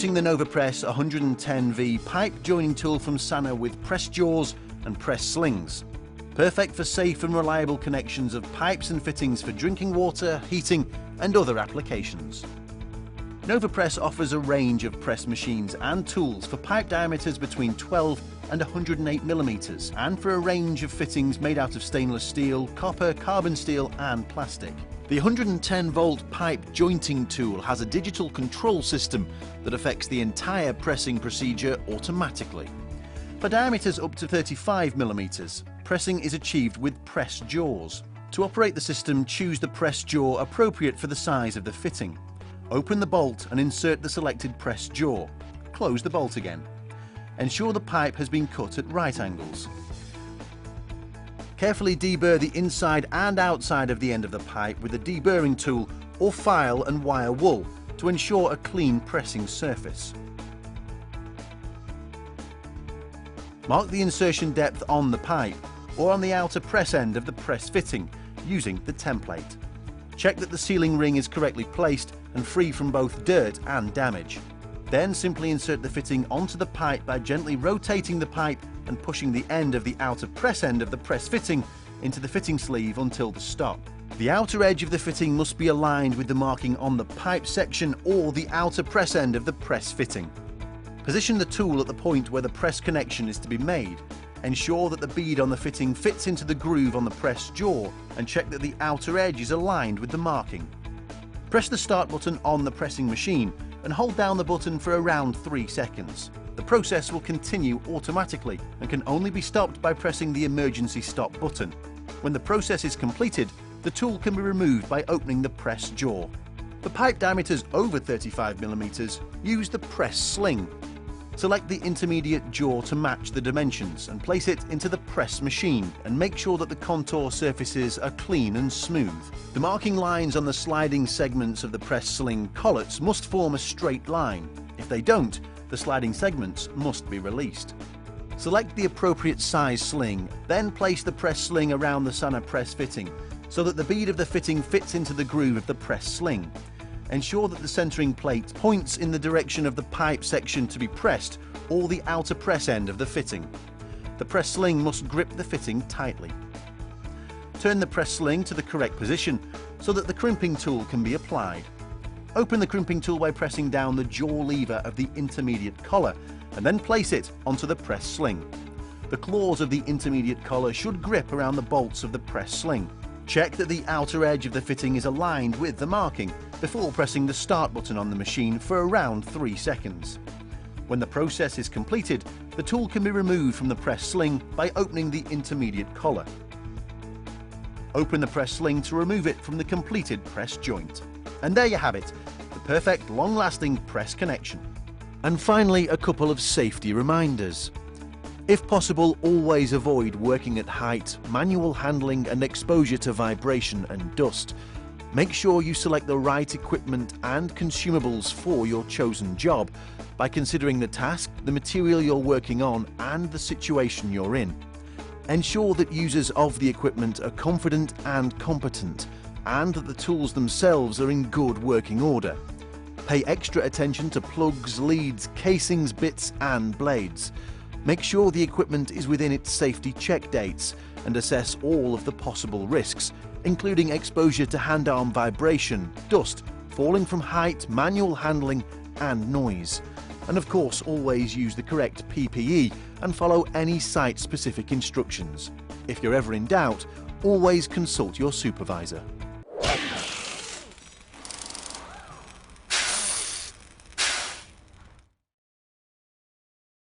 Introducing the NovaPress 110V pipe joining tool from Sanha with press jaws and press slings. Perfect for safe and reliable connections of pipes and fittings for drinking water, heating and other applications. NovaPress offers a range of press machines and tools for pipe diameters between 12 and 108 mm and for a range of fittings made out of stainless steel, copper, carbon steel and plastic. The 110-volt pipe jointing tool has a digital control system that affects the entire pressing procedure automatically. For diameters up to 35 mm, pressing is achieved with press jaws. To operate the system, choose the press jaw appropriate for the size of the fitting. Open the bolt and insert the selected press jaw. Close the bolt again. Ensure the pipe has been cut at right angles. Carefully deburr the inside and outside of the end of the pipe with a deburring tool or file and wire wool to ensure a clean pressing surface. Mark the insertion depth on the pipe or on the outer press end of the press fitting using the template. Check that the sealing ring is correctly placed and free from both dirt and damage. Then simply insert the fitting onto the pipe by gently rotating the pipe and pushing the end of the outer press end of the press fitting into the fitting sleeve until the stop. The outer edge of the fitting must be aligned with the marking on the pipe section or the outer press end of the press fitting. Position the tool at the point where the press connection is to be made. Ensure that the bead on the fitting fits into the groove on the press jaw and check that the outer edge is aligned with the marking. Press the start button on the pressing machine and hold down the button for around 3 seconds. The process will continue automatically and can only be stopped by pressing the emergency stop button. When the process is completed, the tool can be removed by opening the press jaw. For pipe diameters over 35 mm, use the press sling. Select the intermediate jaw to match the dimensions and place it into the press machine and make sure that the contour surfaces are clean and smooth. The marking lines on the sliding segments of the press sling collets must form a straight line. If they don't, the sliding segments must be released. Select the appropriate size sling, then place the press sling around the Sanha press fitting so that the bead of the fitting fits into the groove of the press sling. Ensure that the centering plate points in the direction of the pipe section to be pressed or the outer press end of the fitting. The press sling must grip the fitting tightly. Turn the press sling to the correct position so that the crimping tool can be applied. Open the crimping tool by pressing down the jaw lever of the intermediate collar and then place it onto the press sling. The claws of the intermediate collar should grip around the bolts of the press sling. Check that the outer edge of the fitting is aligned with the marking before pressing the start button on the machine for around 3 seconds. When the process is completed, the tool can be removed from the press sling by opening the intermediate collar. Open the press sling to remove it from the completed press joint. And there you have it, the perfect long-lasting press connection. And finally, a couple of safety reminders. If possible, always avoid working at height, manual handling and exposure to vibration and dust. Make sure you select the right equipment and consumables for your chosen job by considering the task, the material you're working on and the situation you're in. Ensure that users of the equipment are confident and competent and that the tools themselves are in good working order. Pay extra attention to plugs, leads, casings, bits and blades. Make sure the equipment is within its safety check dates and assess all of the possible risks, including exposure to hand arm vibration, dust, falling from height, manual handling and noise. And of course, always use the correct PPE and follow any site-specific instructions. If you're ever in doubt, always consult your supervisor.